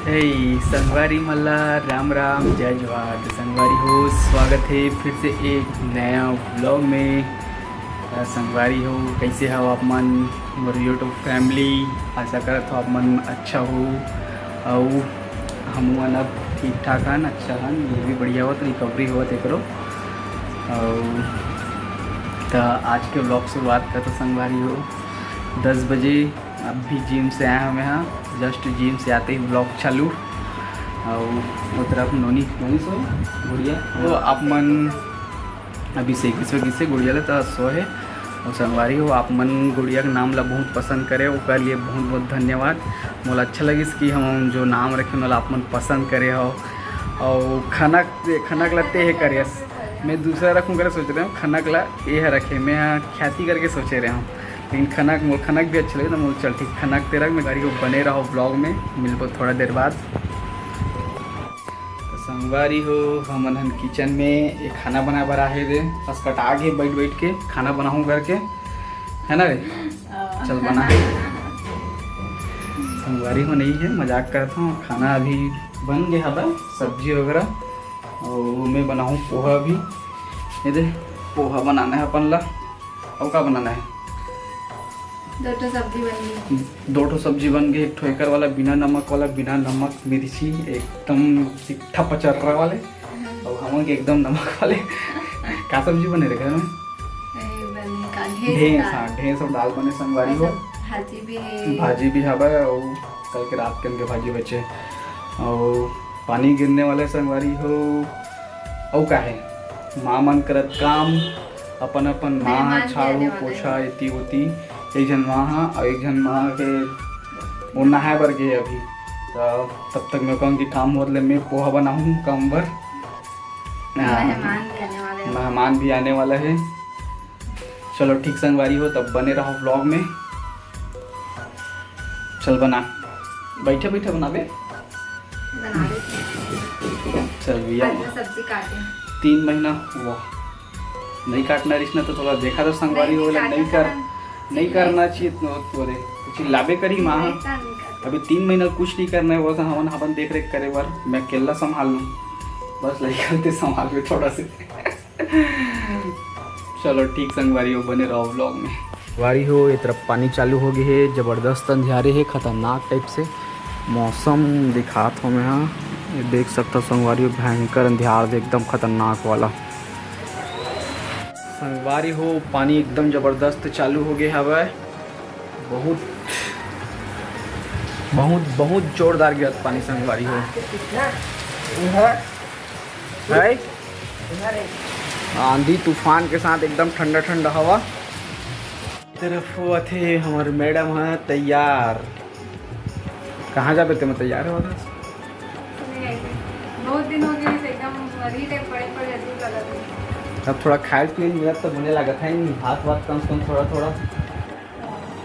हे संगवारी मल्ला, राम राम, जय जवाहर। तो संगवारी हो, स्वागत है फिर से एक नया व्लॉग में। संगवारी हो, कैसे हो आप मन? मोर यूट्यूब फैमिली आशा करत हो आप मन अच्छा हो और हम मन अब ठीक ठाक हन, अच्छा हन, ये भी बढ़िया हो, तो रिकवरी हो करो। और तो आज के व्लॉग शुरुआत का तो संगवारी हो 10 बजे। अभी जिम से आया हमें, यहाँ जस्ट जिम से आते ही ब्लॉग चालू। और वो तरफ नोनी सो गुड़िया वो आप मन अभी से किसे गुड़िया ले तो सो है। और संगवारी हो, आप मन गुड़िया के नाम ला बहुत पसंद करे, उसके लिए बहुत बहुत धन्यवाद। मोला अच्छा लगिस कि हम जो नाम रखे मोला आप मन पसंद करे हो। और खनक लगते है करियस, मैं दूसरा रखूँ कर सोच रहा हूँ, खनक ला ये है रखे, मैं ख्याति करके सोचे रहा हूँ, लेकिन खनक भी अच्छा लगे। तो मुझे चल ठीक खनक तेरा मैं गाड़ी को बने रहो ब्लॉग में, मिलबो थोड़ा देर बाद। तो संगवारी हो, हमन हन किचन में एक खाना बना बरा है रे, बस कटा के बैठ के खाना बनाऊँ करके, है ना रे? चल बना है। संगवारी हो नहीं है, मजाक करता हूँ। खाना अभी बन गया है, सब्जी वगैरह। और मैं बनाऊँ पोहा भी, ये दे पोहा बनाना है अपन ला। और क्या बनाना है? दो ठो सब्जी बन गई। एक ठो एकर वाला बिना नमक मिर्ची एकदम तीखा पचर्रा वाले, और हम एकदम नमक वाले। क्या सब्जी बने रे घर में? ढेंस और दाल बने संगवारी हो। भाजी भी हवा, और कल के रात के उनके भाजी बचे। और पानी गिरने वाले संगवारी हो। और क्या है, माँ मन करत काम, अपन माँ झाड़ू पोछा इति होती। एक जन माँ और एक जन माँ के वो नहाए बर गए अभी, तो तब तक मैं कहूँ कि काम हो, मैं पोहा बनाऊँ कम बर। मेहमान भी आने वाला है। चलो ठीक संगवारी हो, तब बने रहो व्लॉग में। चल बना, बैठे बनाबे। चल भैया, सब्जी काटे 3 महीना हुआ नहीं काटना रिश्ना, तो थोड़ा देखा तो संगवारी हो, नहीं करना चाहिए। कुछ लाभे करी माँ, अभी 3 महीना कुछ नहीं करना है। वो तो हम देख रेख करे बार, मैं अकेला संभाल लूँ, बस लड़के संभाल के थोड़ा से। चलो ठीक संगवारी हो, बने रहो व्लॉग में। संगवारी हो, ये तरफ पानी चालू हो गई है, ज़बरदस्त अंधियारे है, खतरनाक टाइप से मौसम दिखात हो। मैं यहाँ ये देख सकता हूँ संगवारी हो, भयंकर अंधियार एकदम खतरनाक वाला। संगवारी हो, पानी एकदम ज़बरदस्त चालू हो गया है, बहुत जोरदार गिरा पानी संगवारी हो। आंधी तूफान के साथ एकदम ठंडा ठंडा हवा। तरफ हुआ थे हमारे मैडम है तैयार। कहाँ जा पे मैं तैयार हो? बहुत दिन हो गए एकदम पड़े अब थोड़ा खाए पिए मिला तो मुझे लगा था नहीं, भात कम से कम थोड़ा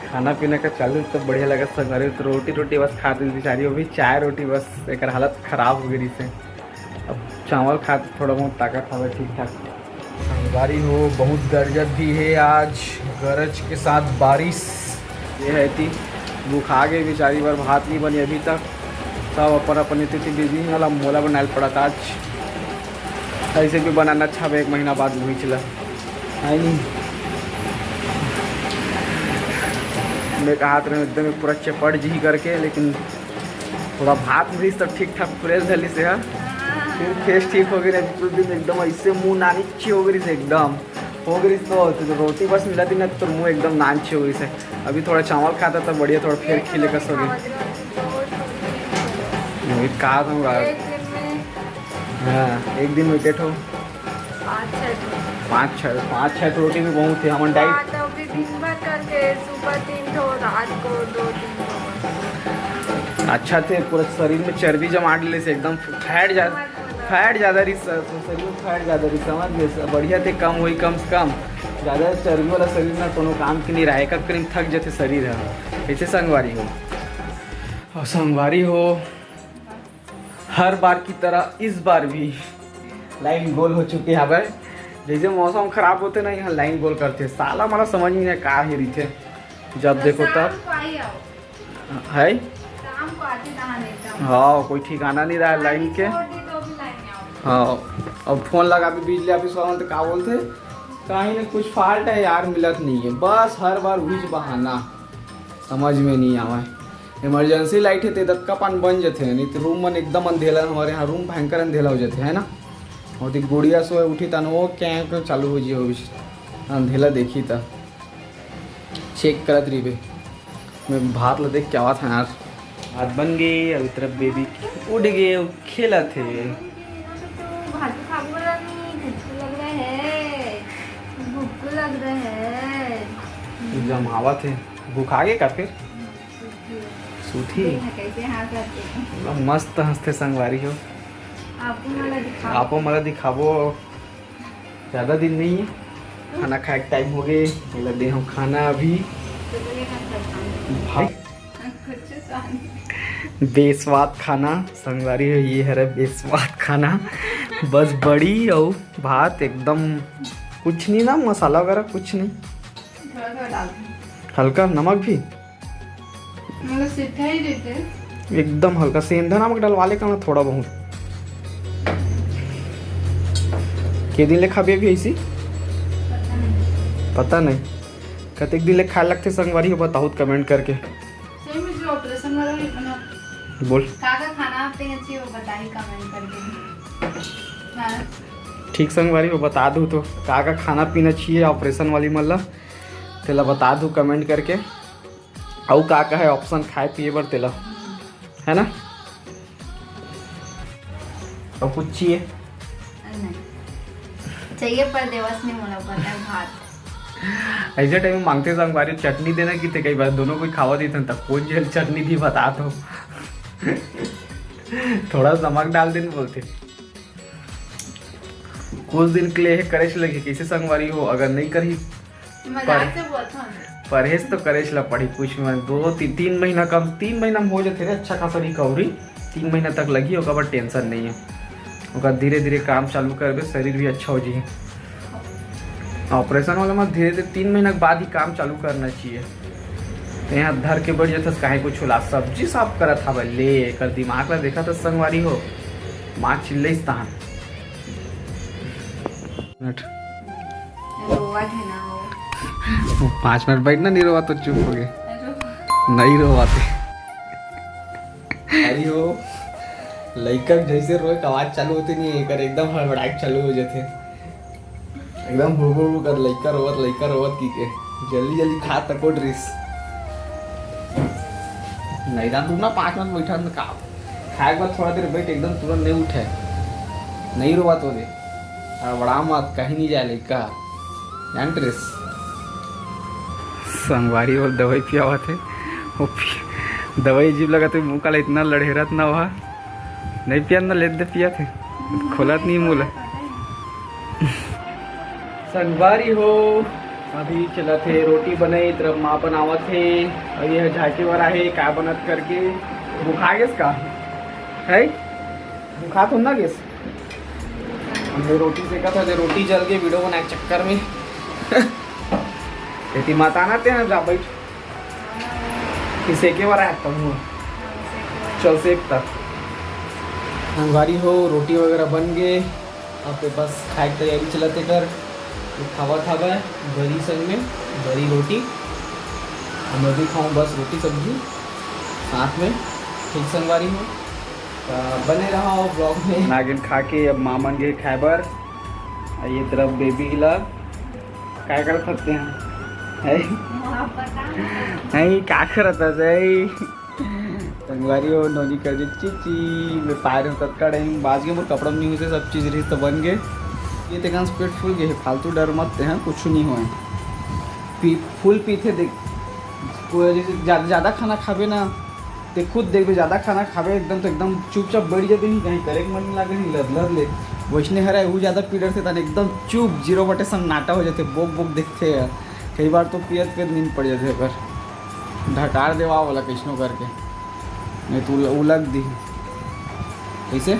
खाना पीने का चालू तो बढ़िया लगा। संगवारी तो रोटी बस खाती बेचारी, वो भी चाय रोटी, बस एक हालत ख़राब हो गई से। अब चावल खाते थोड़ा बहुत ताकत हवा ठीक ठाक। संगवारी हो, बहुत गरजत भी है आज, गरज के साथ बारिश ये है थी। बुखा गई बेचारी बार, भात नहीं बनी अभी तक, सब अपन इतनी बिजी वाला मोला बनाल पड़ा था आज। ऐसे भी बनाना अच्छा, 1 महीना बाद वही चला है नहीं। मैं कहा था एकदम पूरा चपड़ जी करके, लेकिन थोड़ा भात भी सब ठीक ठाक फ्रेश धली से है, फिर फेस ठीक हो गई। कुछ दिन एकदम ऐसे मुँह नानी हो गई से, एकदम हो गई तो रोटी बस मिला थी ना, तो मुँह एकदम नानी हो गई से। अभी थोड़ा चावल खाता था बढ़िया, थोड़ा फिर खिले कस हो गई। कहा था हाँ, एक दिन में केठो 5-6 रोटी भी बहुत थे। हम डाइट दिन भर करके सुबह 3 ठो, रात को 2-3 अच्छा थे, पूरा शरीर में चर्बी जमा ले से एकदम फैट ज़्यादा रही, शरीर में फैट ज़्यादा रही, समझ गए? बढ़िया थे, कम हुई कम से कम। ज़्यादा चर्बी वाला शरीर में कोनो काम की नहीं रहा, एक करीब थक जाते शरीर है। ऐसे संगवारी हो, और संगवारी हो हर बार की तरह इस बार भी लाइन गोल हो चुकी है भाई। जैसे मौसम खराब होते ना, यहाँ लाइन गोल करते साला, हमारा समझ नहीं है कहा ही रही थे। जब देखो तब है को आते नहाने का। हाँ कोई ठिकाना नहीं रहा लाइन के। छोड़ दी तो भी लाइन में आओ। हाँ अब फोन लगा भी बिजली ऑफिस वालों तो क्या बोलते कहीं ना कुछ फॉल्ट है यार, मिलत नहीं है, बस हर बार वही बहाना समझ में नहीं आवा। इमरजेंसी लाइट है तो दक्का पान बन जाते हैं, नहीं तो रूम में एकदम अंधेला, हमारे यहाँ रूम भयंकर अंधेला हो जाते है ना। और तो गुड़िया सो उठी तन वो क्या चालू हो जी अंधेला देखी था चेक करत रही बे। मैं भात ला देख क्या हुआ था यार। भात बन गई, अभी तरफ बेबी उड़ गए खेला थे। भात खाबो नहीं, भूख लग रहा है, भूख लग रहा है। जमावा थे भूख आगे का फिर सूथी कैसे हाँ करते हैं। मस्त हंसते संगवारी हो। आपो मला दिखाबो, ज़्यादा दिन नहीं है, खाना खाए के टाइम हो गए, दे हम खाना अभी भाई बेस्वाद खाना संगवारी हो। ये है बेस्वाद खाना, बस बड़ी और भात एकदम कुछ नहीं ना, मसाला वगैरह कुछ नहीं, हल्का नमक भी मतलब सीधा ही देते एकदम हल्का सेंधा नमक डलवा ले का थोड़ा बहुत। के दिन ले खाबी अभी ऐसी पता नहीं कतेक दिन ले खाए लगते संगवारी हो, बताओ कमेंट करके। जो ऑपरेशन वाला मतलब बोल का खाना आपते अच्छी हो बताइए कमेंट करके। हाँ ठीक संगवारी हो बता दूँ तो का खाना पीना चाहिए ऑपरेशन वाली मतलब तेला बता दूँ कमेंट करके। और का है ऑप्शन खाए पिए बर तेला है ना। और कुछ चाहिए चाहिए पर देवस नहीं होना पड़ता है भात। ऐसे टाइम में मांगते संगवारी चटनी देना कि थे कई बार दोनों कोई खावा दी तब कौन जेल चटनी थी बता दो थोड़ा नमक डाल देने बोलते। कुछ दिन के लिए करेश लगे कैसे संगवारी हो, अगर नहीं करी मजाक से बोलता हूँ परहेज तो करेश ला पड़ी कुछ में 2-3 महीना कम 3 महीना में हो जाते रहे अच्छा खासा रिकवरी। 3 महीना तक लगी होगा बट टेंशन नहीं है, होगा धीरे धीरे काम चालू करबे शरीर भी अच्छा हो जाए। ऑपरेशन वाला में धीरे धीरे 3 महीना के बाद ही काम चालू करना चाहिए। तो यहाँ धर के बढ़ जाता काहे कुछ होला सब्जी साफ करा था भाई ले कर दिमाग ला देखा था संगवारी हो माँ चिल्ले तहां रोवा है ना वो 5 मिनट बैठना नहीं रोवा तो चुप हो गए नहीं रोवाते। अरे हो लइका जैसे रोए आवाज चालू होती नहीं है कर एकदम हड़बड़ाहट चालू हो जाते एकदम हुड़ कर लइका रोवत की के जल्दी जल्दी खा तको ड्रेस नहीं ना तू ना 5 मिनट बैठा ना खा खाए के बाद थोड़ा देर बैठ एकदम तुरंत नहीं उठे नहीं रोवा तो दे बड़ा मत कहीं नहीं जाए लइका जान ड्रेस संगवारी और दवाई पिया हुआ थे वो दवाई अजीब लगा तो मुँह काला इतना लड़ेरत ना हुआ नहीं पिया ना ले दे पिया थे खोलत नहीं मुँह संगवारी हो। अभी चला थे रोटी बने तरफ माँ बनावा थे और ये झाके वाला है क्या बनत करके बुखा गेस का है बुखा तो ना गेस हमने रोटी सेका था रोटी जल के वीडियो बनाए चक्कर में इतनी माता ना ते जा बैठ कि सेके वाला है तब चल सेक तक संगवारी हो रोटी वगैरह बन गए अब बस खाए की तैयारी चलाते कर खावा बड़ी संग में बड़ी रोटी मैं भी खाऊँ बस रोटी सब्जी साथ में ठीक संगवारी हो बने रहा हो ब्लॉग में नागिन खा के अब माँ बन गए खैबर ये तरफ बेबी गिला क्या कर सकते हैं नहीं क्या करता है संगवारी हो नौनी कर दी चीची मैं पायर में तत्काल बाज गए मोर कपड़ा नहीं हुए सब चीज़ रही तो बन गए ये तेगा पेट फूल गए फालतू डर मत हैं कुछ नहीं हुए फूल पीते देख जैसे ज़्यादा खाना खावे ना तो खुद देखबे ज़्यादा खाना खावे एकदम तो एकदम चुपचाप बढ़ जाते नहीं कहीं करे मन लगे नहीं लद ले वैसने हरा वो ज़्यादा पीडर से तन एकदम चुप 0 बटे सन्नाटा हो जाते बोक बोक देखते हैं कई बार तो पियत नींद पड़ जाते पर ढकार देवा वाला कैसनो करके नहीं तो उलग दी कैसे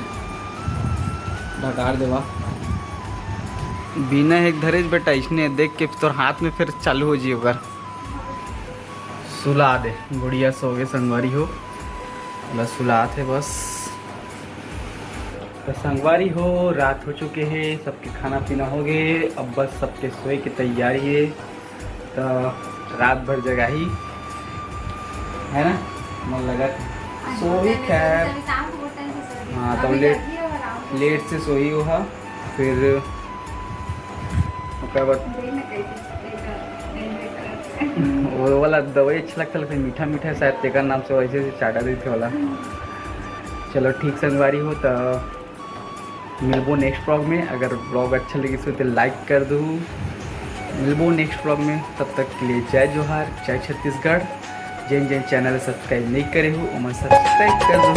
ढकार देवा बिना एक धरेज बेटा इसने देख के तोर हाथ में फिर चालू हो जी अगर सुला दे गुड़िया सो गए संगवारी हो बस सुलात है बस। तो संगवारी हो, रात हो चुके हैं, सबके खाना पीना हो गए, अब बस सबके सोए की तैयारी है। तो रात भर जगह ही है ना, मन लगा सोई खैर। हाँ तो लेट से सोई हुआ, फिर ओकर बाद वो वाला दवाई अच्छा लगता है, मीठा मीठा शायद तेकर नाम से वैसे से चाटा देते वाला। चलो ठीक संगवारी हो, तो मिलबो नेक्स्ट ब्लॉग में। अगर ब्लॉग अच्छा लगे तो लाइक कर दो। मिलबो नेक्स्ट ब्लॉग में, तब तक के लिए जय जोहार, जय छत्तीसगढ़। जिन जिन चैनल सब्सक्राइब नहीं करे हो उन्हें सब्सक्राइब कर दो।